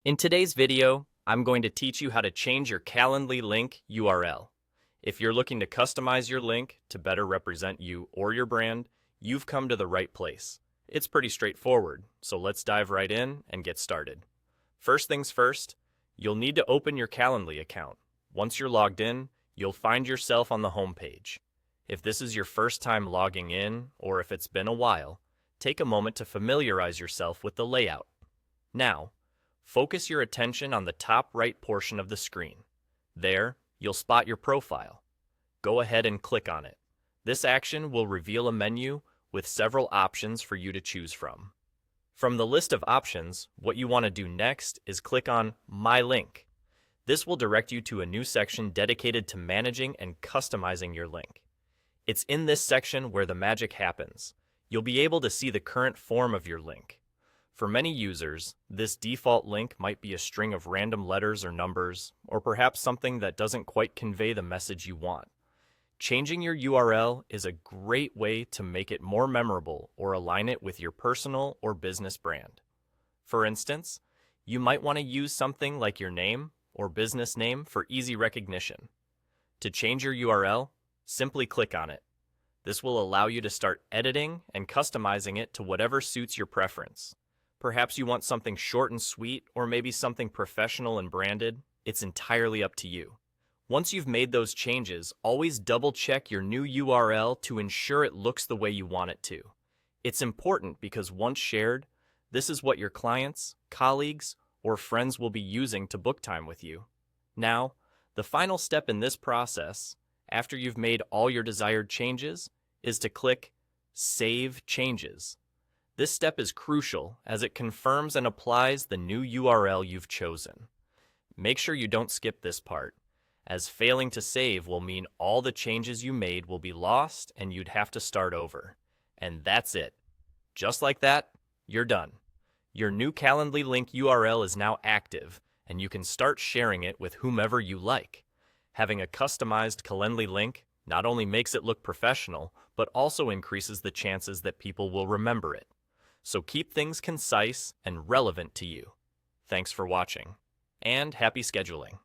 In today's video, I'm going to teach you how to change your Calendly link URL. If you're looking to customize your link to better represent you or your brand, you've come to the right place. It's pretty straightforward, so let's dive right in and get started. First things first, you'll need to open your Calendly account. Once you're logged in, you'll find yourself on the home page. If this is your first time logging in, or if it's been a while, take a moment to familiarize yourself with the layout. Now, focus your attention on the top right portion of the screen. There, you'll spot your profile. Go ahead and click on it. This action will reveal a menu with several options for you to choose from. From the list of options, what you want to do next is click on My Link. This will direct you to a new section dedicated to managing and customizing your link. It's in this section where the magic happens. You'll be able to see the current form of your link. For many users, this default link might be a string of random letters or numbers, or perhaps something that doesn't quite convey the message you want. Changing your URL is a great way to make it more memorable or align it with your personal or business brand. For instance, you might want to use something like your name or business name for easy recognition. To change your URL, simply click on it. This will allow you to start editing and customizing it to whatever suits your preference. Perhaps you want something short and sweet, or maybe something professional and branded. It's entirely up to you. Once you've made those changes, always double-check your new URL to ensure it looks the way you want it to. It's important because once shared, this is what your clients, colleagues, or friends will be using to book time with you. Now, the final step in this process, after you've made all your desired changes, is to click Save Changes. This step is crucial as it confirms and applies the new URL you've chosen. Make sure you don't skip this part, as failing to save will mean all the changes you made will be lost and you'd have to start over. And that's it. Just like that, you're done. Your new Calendly link URL is now active, and you can start sharing it with whomever you like. Having a customized Calendly link not only makes it look professional, but also increases the chances that people will remember it. So keep things concise and relevant to you. Thanks for watching, and happy scheduling.